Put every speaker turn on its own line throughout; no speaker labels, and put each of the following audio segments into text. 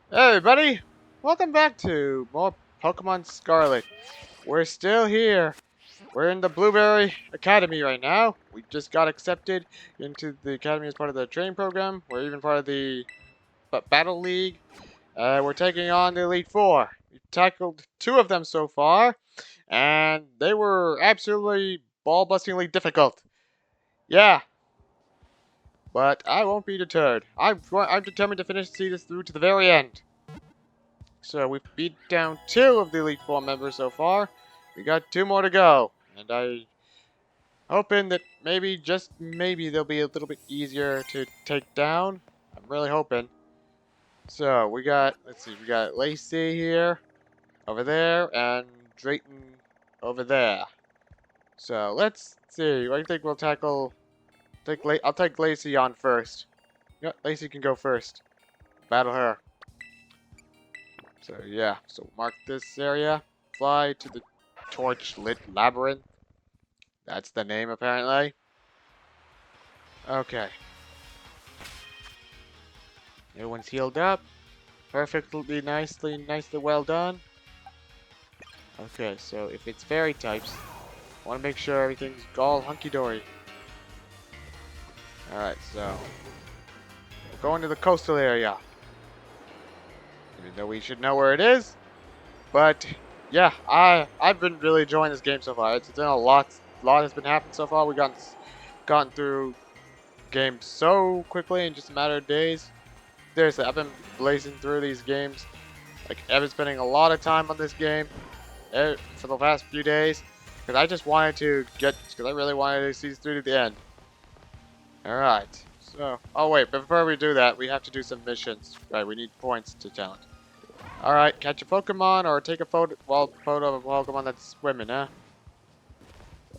Hey everybody! Welcome back to more Pokemon Scarlet. We're still here. We're in the Blueberry Academy right now. We just got accepted into the Academy as part of the training program. We're even part of the Battle League. We're taking on the Elite Four. We've tackled two of them so far, and they were absolutely ball-bustingly difficult. Yeah, but I won't be deterred. I'm determined to see this through to the very end. So we've beat down two of the Elite Four members so far. We got two more to go. And I hoping that maybe, just maybe, they'll be a little bit easier to take down. I'm really hoping. So we got, let's see, we got Lacey here, over there, and Drayton over there. So let's see. I think we'll tackle. I'll take Lacey on first. Yeah, Lacey can go first. Battle her. So yeah, so mark this area. Fly to the torch-lit labyrinth. That's the name, apparently. Okay. Everyone's healed up. Perfectly, nicely well done. Okay, so if it's fairy types, I want to make sure everything's all hunky-dory. Alright, so we're going to the coastal area. Even though we should know where it is. But yeah, I've been really enjoying this game so far. It's been a lot has been happening so far. We gotten through games so quickly in just a matter of days. Seriously, I've been blazing through these games. Like, I've been spending a lot of time on this game for the past few days. Because I just wanted to because I really wanted to see this through to the end. Alright, so, oh wait, before we do that, we have to do some missions. Right, we need points to challenge. Alright, catch a Pokemon or take a photo of a Pokemon that's swimming, huh?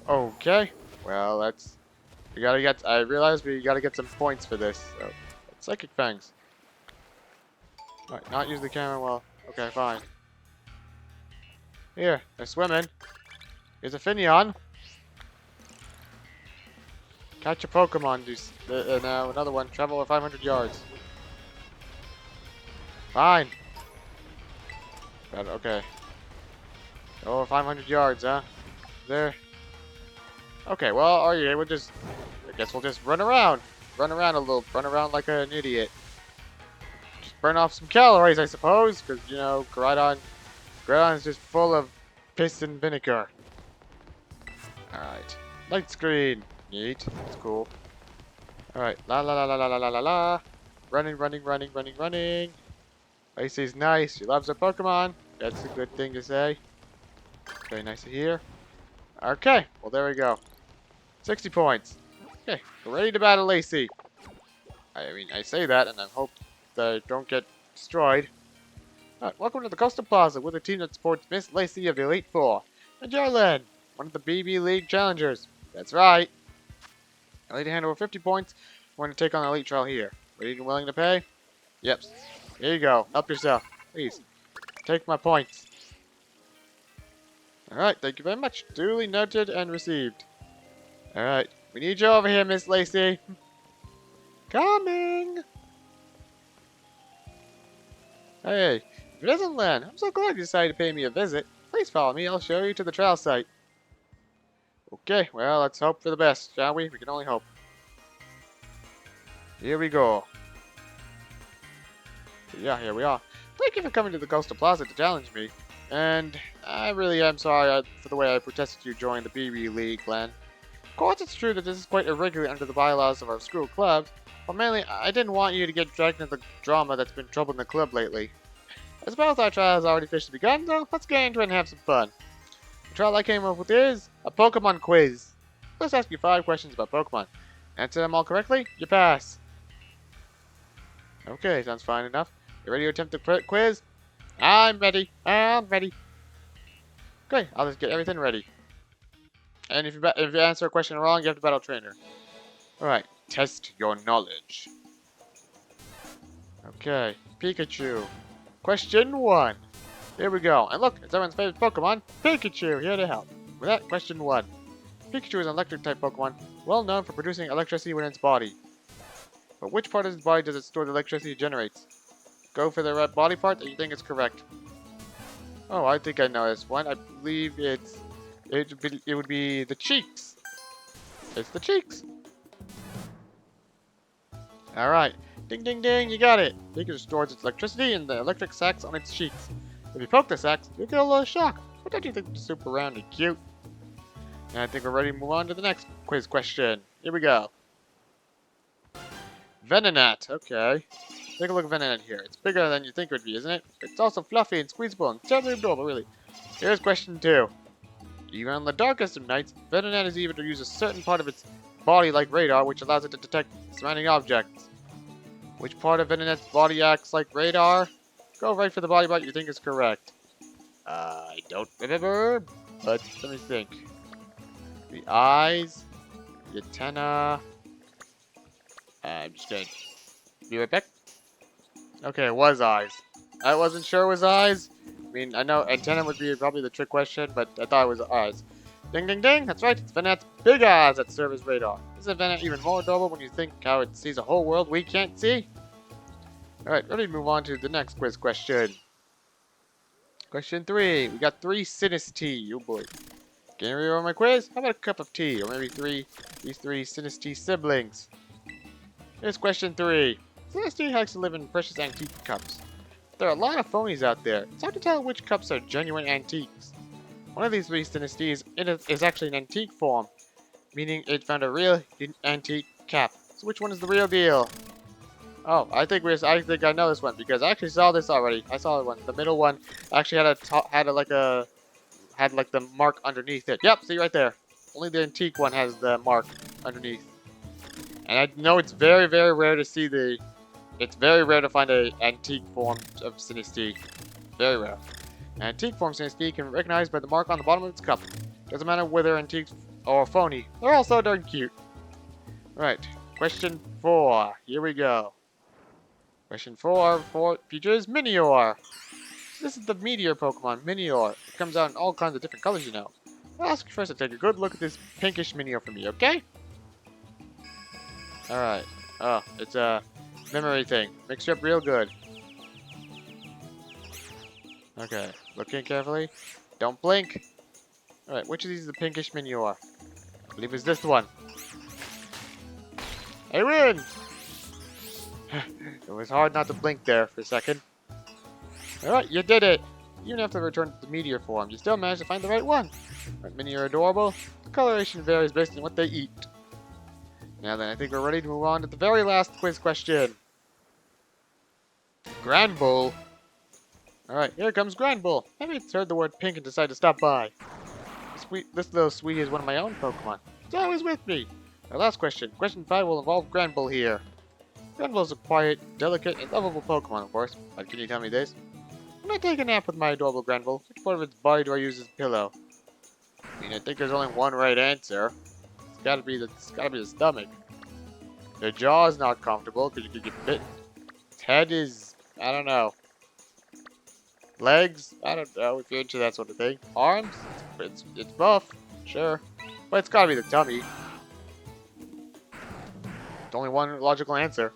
Okay, well, I realize we gotta get some points for this. So, Psychic Fangs. Alright, not use the camera well. Okay, fine. Here, they're swimming. Here's a Finneon. Catch a Pokemon. Now another one. Travel over 500 yards. Fine. Okay. Over 500 yards, huh? There. Okay, well, I guess we'll just run around. Run around a little. Run around like an idiot. Just burn off some calories, I suppose, because, you know, Groudon is just full of piss and vinegar. Alright. Light screen. Neat. That's cool. Alright. La la la la la la la la la. Running. Lacey's nice. She loves her Pokemon. That's a good thing to say. Very nice to hear. Okay. Well, there we go. 60 points. Okay. We're ready to battle Lacey. I mean, I say that, and I hope that I don't get destroyed. Alright, welcome to the Coastal Plaza. We're the team that supports Miss Lacey of the Elite Four. And Jarlan, one of the BB League challengers. That's right. I need to hand over 50 points. We're going to take on the Elite Trial here. Ready and willing to pay? Yep. Here you go. Help yourself. Please. Take my points. Alright, thank you very much. Duly noted and received. Alright. We need you over here, Miss Lacey. Coming! Hey, if it isn't Len, I'm so glad you decided to pay me a visit. Please follow me. I'll show you to the trial site. Okay, well, let's hope for the best, shall we? We can only hope. Here we go. Yeah, here we are. Thank you for coming to the Coastal Plaza to challenge me. And I really am sorry for the way I protested you joining the BB League, Glenn. Of course, it's true that this is quite irregular under the bylaws of our school clubs, but mainly, I didn't want you to get dragged into the drama that's been troubling the club lately. I suppose our trial has already officially begun, so let's get into it and have some fun. The trial I came up with is a Pokemon quiz. Let's ask you 5 questions about Pokemon. Answer them all correctly, you pass. Okay, sounds fine enough. You ready to attempt the quiz? I'm ready. Okay, I'll just get everything ready. And if you answer a question wrong, you have to battle trainer. Alright, test your knowledge. Okay, Pikachu. Question 1. Here we go. And look, it's everyone's favorite Pokemon, Pikachu, here to help. With that, question 1. Pikachu is an electric-type Pokemon, well known for producing electricity within its body. But which part of its body does it store the electricity it generates? go for the red body part, or you think it's correct? Oh, I think I know this one. I believe it would be the cheeks. It's the cheeks. All right. Ding, ding, ding. You got it. Beaker stores its electricity in the electric sacs on its cheeks. If you poke the sacs, you'll get a little shock. But don't you think it's super round and cute? And I think we're ready to move on to the next quiz question. Here we go. Venonat. Okay. Take a look at Venonat here. It's bigger than you think it would be, isn't it? It's also fluffy and squeezable and terribly adorable, really. Here's question 2. Even on the darkest of nights, Venonat is able to use a certain part of its body like radar, which allows it to detect surrounding objects. Which part of Venonat's body acts like radar? Go right for the body part you think is correct. I don't remember, but let me think. The eyes, the antenna. I'm just gonna be right back. Okay, it was eyes. I wasn't sure it was eyes. I mean, I know antenna would be probably the trick question, but I thought it was eyes. Ding, ding, ding. That's right. It's Venonat's big eyes that serve as radar. Isn't Venonat even more adorable when you think how it sees a whole world we can't see? Alright, ready to move on to the next quiz question. Question 3. We got 3 Sinistea. Oh boy. Can you read my quiz? How about a cup of tea? Or maybe these 3 Sinistea siblings. Here's question 3. Sinistea likes to live in precious antique cups. There are a lot of phonies out there. It's hard to tell which cups are genuine antiques. One of these 3 Sinesteas is actually an antique form, meaning it found a real antique cap. So which one is the real deal? Oh, I think I know this one because I actually saw this already. I saw one. The middle one actually had like the mark underneath it. Yep, see right there. Only the antique one has the mark underneath. And I know it's very, very rare to see it's very rare to find an antique form of Sinistea. Very rare. An antique form Sinistea can be recognized by the mark on the bottom of its cup. Doesn't matter whether antiques or phony. They're all so darn cute. Right. Question 4. Here we go. Question 4 features Minior. This is the meteor Pokemon, Minior. It comes out in all kinds of different colors, you know. I'll ask you first to take a good look at this pinkish Minior for me, okay? Alright. Oh, it's a memory thing. Mix you up real good. Okay, looking carefully. Don't blink. Alright, which of these is the pinkish Minior? I believe it's this one. I win! It was hard not to blink there for a second. Alright, you did it! Even after return to the meteor form, you still managed to find the right one. Right, Mini are adorable. The coloration varies based on what they eat. Now then, I think we're ready to move on to the very last quiz question. Granbull. Alright, here comes Granbull. Maybe it's heard the word pink and decided to stop by. This little sweetie is one of my own Pokemon. It's always with me. Our last question. Question 5 will involve Granbull here. Granbull is a quiet, delicate, and lovable Pokemon, of course. But can you tell me this? When I take a nap with my adorable Granbull, which part of its body do I use as a pillow? I mean, I think there's only one right answer. It's gotta be the stomach. The jaw is not comfortable because you could get bitten. Its head is, I don't know. Legs, I don't know if you're into that sort of thing. Arms, it's buff, sure, but it's gotta be the tummy. It's only one logical answer.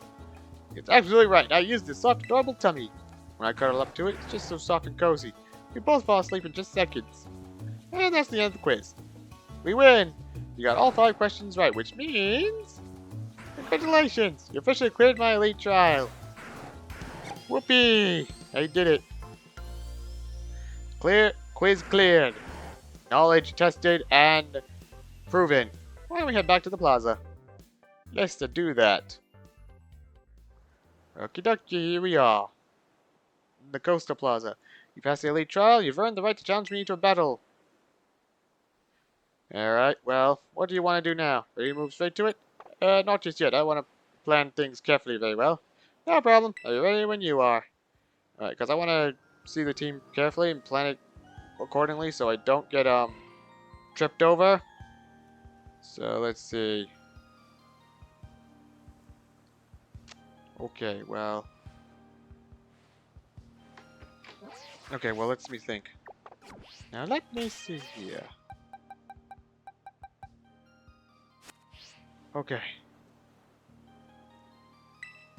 It's absolutely right. I use this soft, adorable tummy. When I cuddle up to it, it's just so soft and cozy. We both fall asleep in just seconds. And that's the end of the quiz. We win! You got all 5 questions right, which means... Congratulations! You officially cleared my elite trial. Whoopee! I did it. Quiz cleared. Knowledge tested and proven. Why don't we head back to the plaza? Let's do that. Okie dokie, here we are. The Coastal Plaza. You passed the elite trial, you've earned the right to challenge me to a battle. Alright, well, what do you want to do now? Ready to move straight to it? Not just yet. I want to plan things carefully very well. No problem. Are you ready when you are? Alright, because I want to see the team carefully and plan it accordingly so I don't get, tripped over. So, let's see. Okay, well... Okay, well, let me think. Now, let me see here. Okay.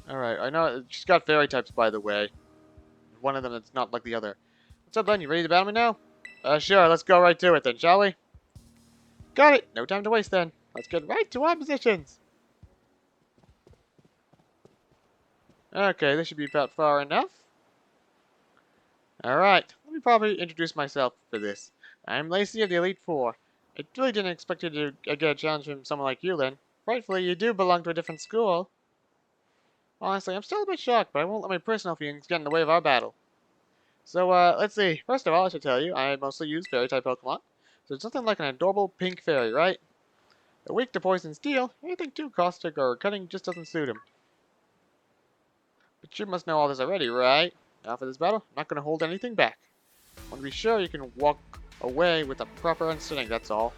Alright, I know, she's got fairy types, by the way. one of them that's not like the other. What's up, Ben? You ready to battle me now? Sure. Let's go right to it then, shall we? Got it. No time to waste then. Let's get right to our positions. Okay, this should be about far enough. Alright, let me probably introduce myself for this. I'm Lacey of the Elite Four. I really didn't expect you to get a challenge from someone like you, then. Rightfully, you do belong to a different school. Honestly, I'm still a bit shocked, but I won't let my personal feelings get in the way of our battle. So, let's see. First of all, I should tell you, I mostly use fairy-type Pokemon. So it's something like an adorable pink fairy, right? They're weak to poison steel. Anything too caustic or cutting just doesn't suit him. But you must know all this already, right? Now for this battle, I'm not going to hold anything back. I want to be sure you can walk away with a proper understanding, that's all.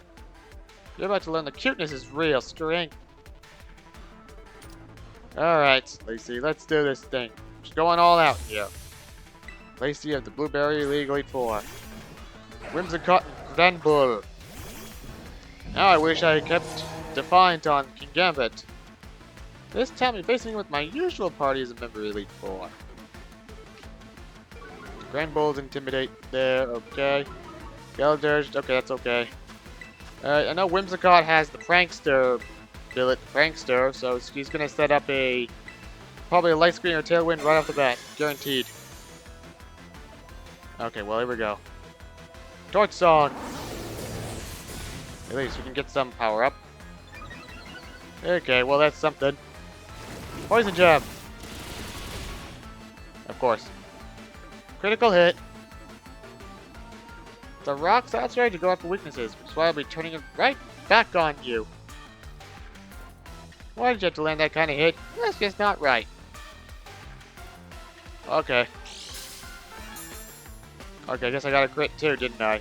You're about to learn the cuteness is real strength. Alright, Lacey, let's do this thing. Just going all out here. Lacey of the Blueberry League Elite Four. Whimsicott and Granbull. Now I wish I kept Defiant on King Gambit. This time you're facing me with my usual party as a member of Elite Four. Granbull's Intimidate there, okay. Gallagher's, okay, that's okay. I know Whimsicott has the Prankster billet, Prankster, so he's gonna set up probably a Light Screen or Tailwind right off the bat, guaranteed. Okay, well here we go. Torch Song! At least we can get some power up. Okay, well that's something. Poison Jab! Of course. Critical hit. The rock's outside to go after weaknesses, which is why I'll be turning it right back on you. Why did you have to land that kind of hit? That's just not right. Okay. Okay, I guess I got a crit too, didn't I?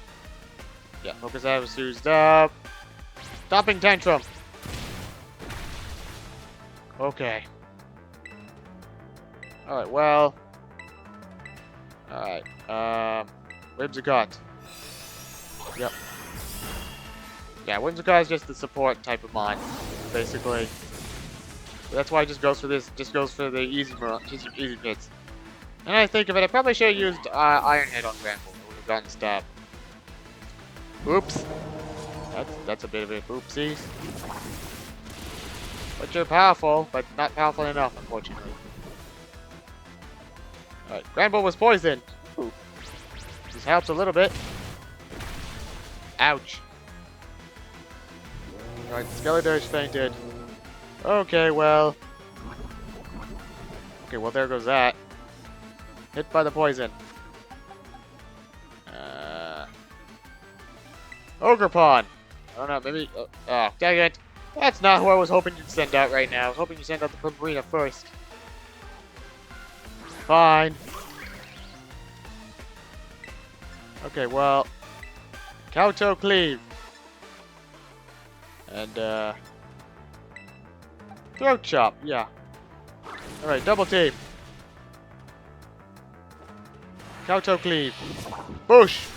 Yeah, Focus Tab was used up. Stomping Tantrum. Okay. Alright, well. Alright, Whimsicott. Yep. Yeah, Whimsicott is just the support type of mon, basically. That's why it just goes for this, just goes for the easy hits. And I think of it, I probably should have used Iron Head on Granbull. It would have gotten stabbed. Oops. That's a bit of a oopsies. But you're powerful, but not powerful enough, unfortunately. Alright, Granbull was poisoned. Ooh. This helps a little bit. Ouch. Alright, Skeletor's fainted. Okay, well. Okay, well there goes that. Hit by the poison. Ogerpon! I don't know, maybe... oh, dang it. That's not who I was hoping you'd send out right now. I was hoping you'd send out the Primarina first. Fine. Okay, well... Kowtow Cleave. And, Throat Chop, yeah. Alright, double team. Kowtow Cleave. Boosh!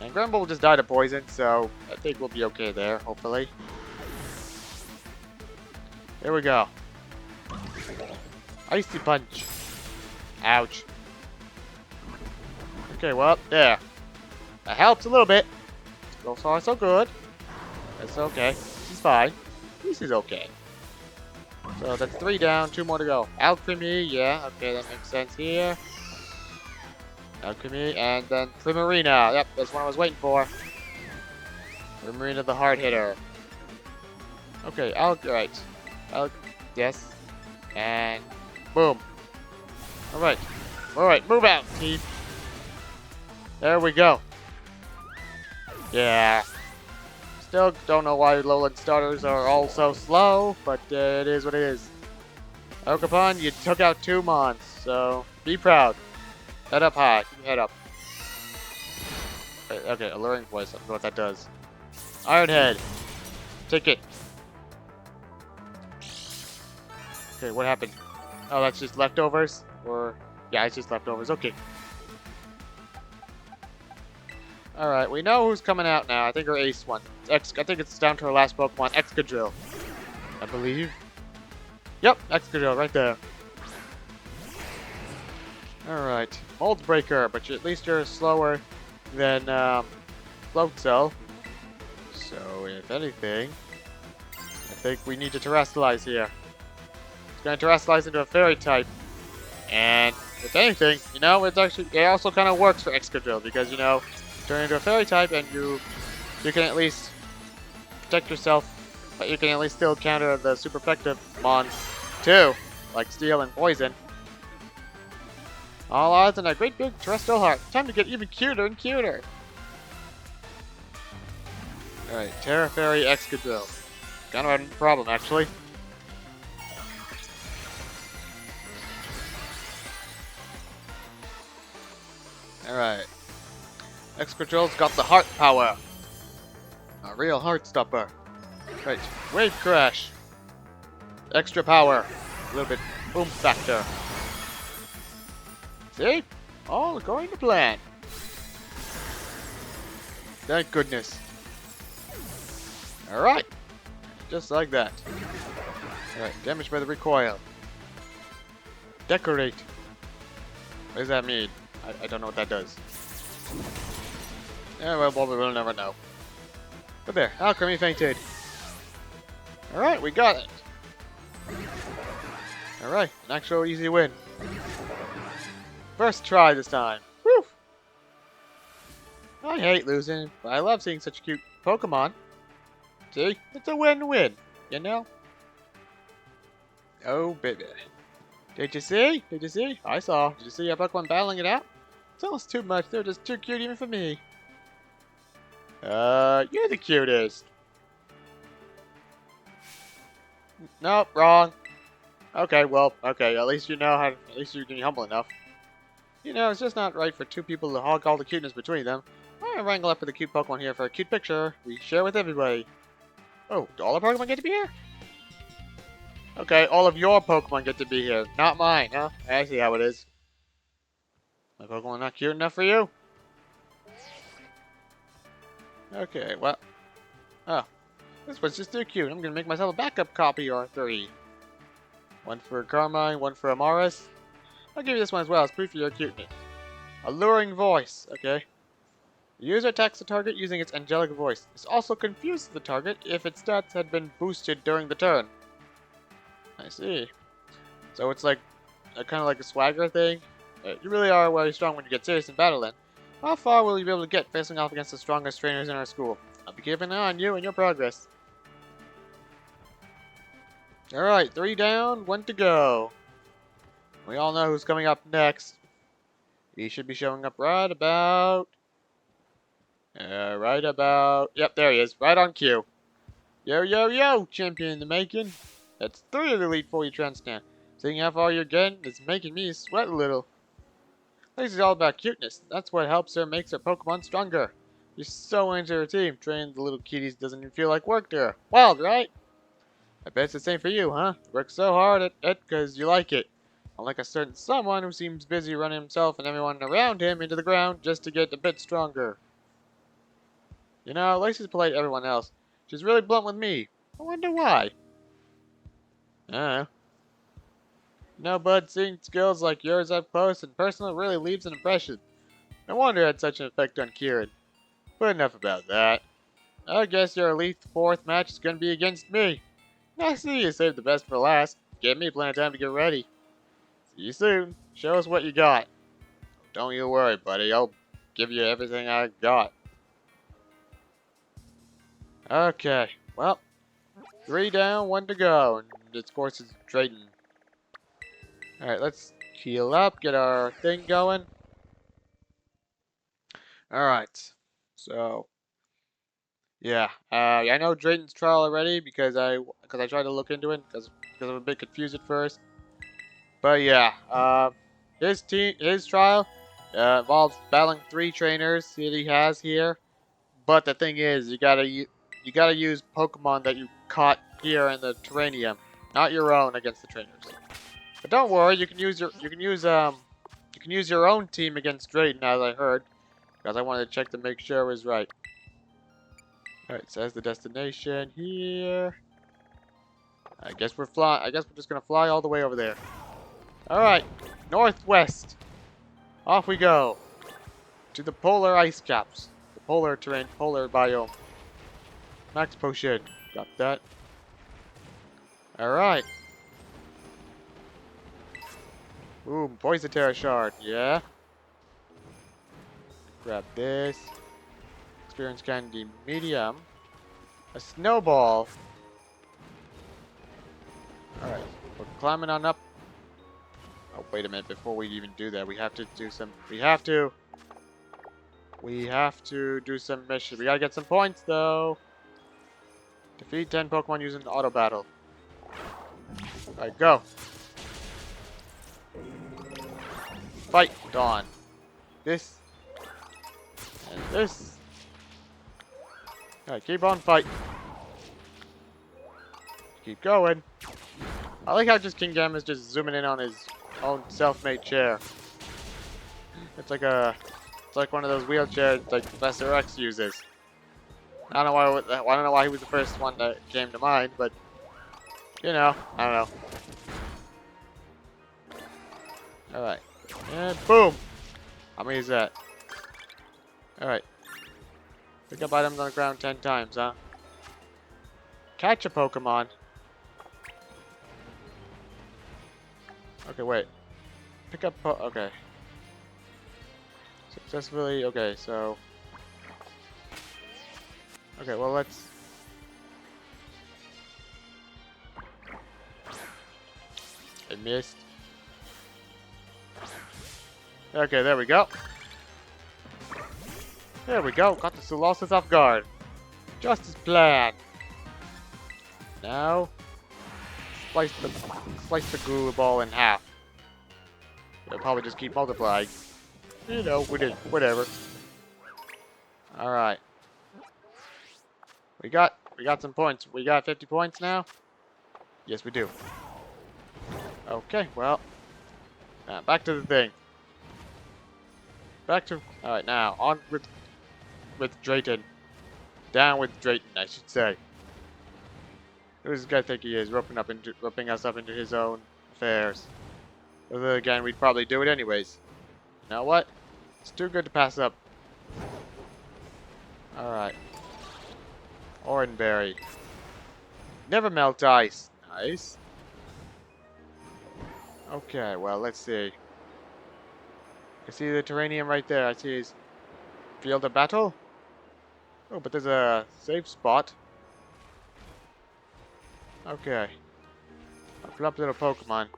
And Granbull just died of poison, so I think we'll be okay there, hopefully. Here we go. Icy Punch. Ouch. Okay, well, there. That helps a little bit. So far, so good. That's okay. She's fine. This is okay. So that's 3 down, 2 more to go. Alchemy, yeah, okay, that makes sense here. Alchemy, and then Primarina. Yep, that's what I was waiting for. Primarina, the hard hitter. Okay, alright. Yes. And boom. Alright. Alright, move out, team. There we go. Yeah. Still don't know why Lowland starters are all so slow, but it is what it is. Ogerpon, you took out 2 mons, so be proud. Head up high. Keep your head up. Okay, alluring voice. I don't know what that does. Iron Head. Take it. Okay, what happened? Oh, that's just leftovers? Or... yeah, it's just leftovers. Okay. Alright, we know who's coming out now. I think our ace one. I think it's down to our last Pokemon, Excadrill. I believe. Yep, Excadrill, right there. Alright. Mold Breaker, but at least you're slower than Float Cell. So, if anything, I think we need to terrestrialize here. It's going to terrestrialize into a fairy type. And, if anything, you know, it also kind of works for Excadrill because, you know, turn into a fairy type and you can at least protect yourself, but you can at least still counter the super effective mons too, like Steel and Poison. All odds on a great big terrestrial heart. Time to get even cuter and cuter. Alright, Terra Fairy Excadrill. Kind of a problem, actually. Alright. Excadrill's got the heart power. A real heart stopper. Right, Wave Crash. Extra power. A little bit boom factor. See? All going to plan. Thank goodness. Alright. Just like that. Alright, damage by the recoil. Decorate. What does that mean? I don't know what that does. Yeah, well, we'll never know. But there, Alchemy fainted. Alright, we got it. Alright, an actual easy win. First try this time. Whew! I hate losing, but I love seeing such cute Pokemon. See? It's a win-win, you know? Oh, baby. Did you see? Did you see? I saw. Did you see our Pokemon battling it out? It's almost too much. They're just too cute even for me. You're the cutest. Nope, wrong. Okay, well, okay, at least you know how, at least you can be humble enough. You know, it's just not right for two people to hog all the cuteness between them. I'm gonna wrangle up with a cute Pokemon here for a cute picture. We share with everybody. Oh, do all our Pokemon get to be here? Okay, all of your Pokemon get to be here, not mine, huh? I see how it is. My Pokemon not cute enough for you? Okay, well. Oh, this one's just too cute. I'm gonna make myself a backup copy or 3. One for Carmine, one for Amaris. I'll give you this one as well as proof of your cuteness. Alluring voice, okay. The user attacks the target using its angelic voice. This also confuses the target if its stats had been boosted during the turn. I see. So it's like, kind of like a swagger thing. You really are very strong when you get serious in battle then. How far will you be able to get facing off against the strongest trainers in our school? I'll be keeping an eye on you and your progress. Alright, 3 down, 1 to go. We all know who's coming up next. He should be showing up right about... Yep, there he is. Right on cue. Yo, yo, yo, champion in the making. That's 3 of the Elite Four you transstand. Seeing how far you're getting is making me sweat a little. Lacey's all about cuteness. That's what helps her, makes her Pokemon stronger. You're so into her team. Training the little kitties doesn't even feel like work to her. Wild, right? I bet it's the same for you, huh? You work so hard at it because you like it. Unlike a certain someone who seems busy running himself and everyone around him into the ground just to get a bit stronger. You know, Lacey's polite to everyone else. She's really blunt with me. I wonder why. I don't know. No, bud, seeing skills like yours up close and personal really leaves an impression. No wonder it had such an effect on Kieran. But enough about that. I guess your Elite 4th match is going to be against me. I see you saved the best for last. Give me plenty of time to get ready. See you soon. Show us what you got. Don't you worry, buddy. I'll give you everything I got. Okay, well, 3 down, 1 to go, and its course is Drayton. Alright, let's heal up, get our thing going. Alright, so, yeah, I know Drayton's trial already because I tried to look into it because I was a bit confused at first. But yeah, his trial involves battling 3 trainers that he has here. But the thing is, you gotta use Pokemon that you caught here in the Terranium, not your own against the trainers. But don't worry, you can use your own team against Drayton, as I heard, because I wanted to check to make sure it was right. All right, says the destination here. I guess we're just gonna fly all the way over there. All right, northwest. Off we go to the polar ice caps, the polar terrain, polar biome. Max potion, got that. All right. Boom, poison terror shard, yeah. Grab this. Experience candy medium. A snowball. Alright, we're climbing on up. Oh, wait a minute, before we even do that, we have to do some, we have to do some missions. We gotta get some points, though. Defeat 10 Pokemon using auto battle. Alright, go. Fight, Dawn. This. And this. Alright, keep on fighting. Keep going. I like how just King Gam is just zooming in on his own self-made chair. It's like one of those wheelchairs like Professor X uses. I don't know why he was the first one that came to mind, but you know, I don't know. All right, and boom. How many is that? All right. Pick up items on the ground 10 times, huh? Catch a Pokemon. Okay, wait. Pick up okay. Successfully, okay, so... Okay, well, let's... I missed. Okay, there we go. There we go, got the Solosis off guard. Just as planned. Now... Slice the goo ball in half. It'll probably just keep multiplying. You know, we did whatever. Alright. We got some points. We got 50 points now? Yes, we do. Okay, well. Back to the thing. Alright, now, on with Drayton. Down with Drayton, I should say. Who does this guy think he is, roping us up into his own affairs? But then again, we'd probably do it anyways. You know what? It's too good to pass up. Alright. Oranberry. Never melt ice. Nice. Okay, well, let's see. I see the Terranium right there. I see his field of battle. Oh, but there's a safe spot. Okay. Open up little Pokemon.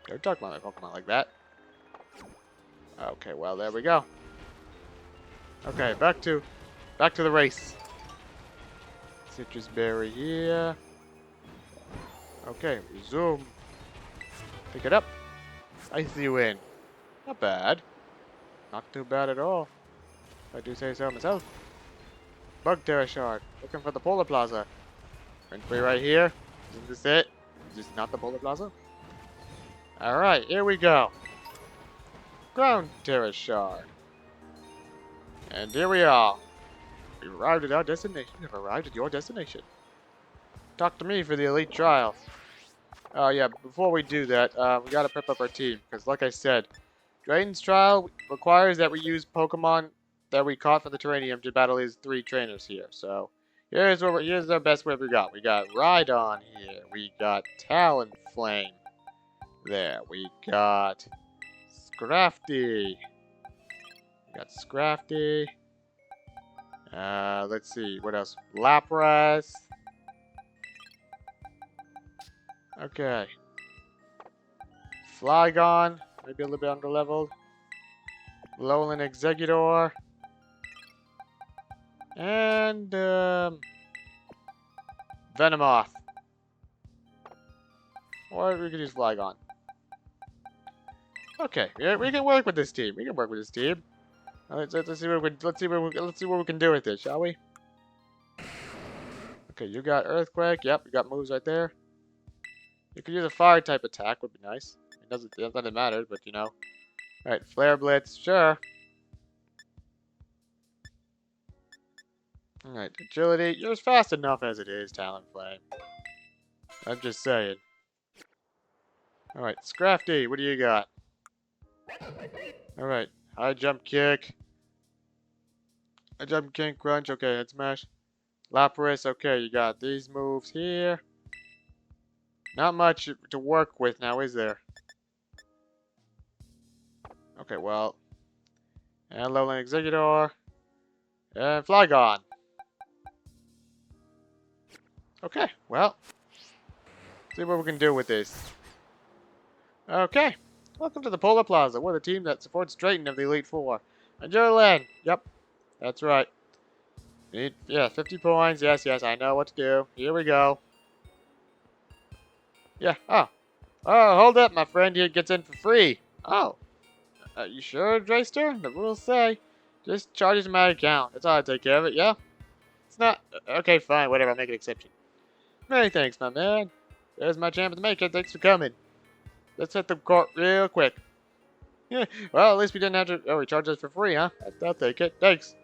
Don't talk about my Pokemon like that. Okay, well, there we go. Okay, back to the race. Citrus berry here. Okay, resume. Pick it up. Icy Wind. Not bad. Not too bad at all. If I do say so myself. Bug Terra Shard. Looking for the Polar Plaza. Entry right here. Isn't this it? Is this not the Polar Plaza? Alright, here we go. Ground Terra Shard. And here we are. We've arrived at our destination. We've arrived at your destination. Talk to me for the Elite Trials. Oh yeah, before we do that, we gotta prep up our team. Because like I said, Drayton's Trial requires that we use Pokemon that we caught from the Terranium to battle his 3 trainers here. So, here's our best web we got. We got Rhydon here. We got Talonflame. There. We got Scrafty. Let's see. What else? Lapras. Okay. Flygon. Maybe a little bit underleveled. Lowland Exeggutor. And, Venomoth. Or we could use Flygon. Okay, yeah, we can work with this team. Let's see what we can do with it, shall we? Okay, you got Earthquake. Yep, you got moves right there. You could use a fire type attack, would be nice. It doesn't matter, but you know. Alright, Flare Blitz, sure. Alright, Agility. You're fast enough as it is, Talonflame. I'm just saying. Alright, Scrafty, what do you got? Alright. High jump kick. High jump kick crunch. Okay, head smash. Lapras. Okay, you got these moves here. Not much to work with now, is there? Okay, well. And Lowland Executor. And Flygon. Okay, well. See what we can do with this. Okay. Welcome to the Polar Plaza. We're the team that supports Drayton of the Elite Four. Enjoy the land. Yep. That's right. Yeah, 50 points. Yes, I know what to do. Here we go. Yeah. Oh. Oh, hold up. My friend here gets in for free. Oh. You sure, Drayster? The rules say just charge it to my account. That's all I take care of it, yeah? It's not... Okay, fine. Whatever. I'll make an exception. Many thanks, my man. There's my champ at the maker. Thanks for coming. Let's hit the court real quick. Yeah, well, at least we didn't have to... Oh, he charged us for free, huh? I'll take it. Thanks.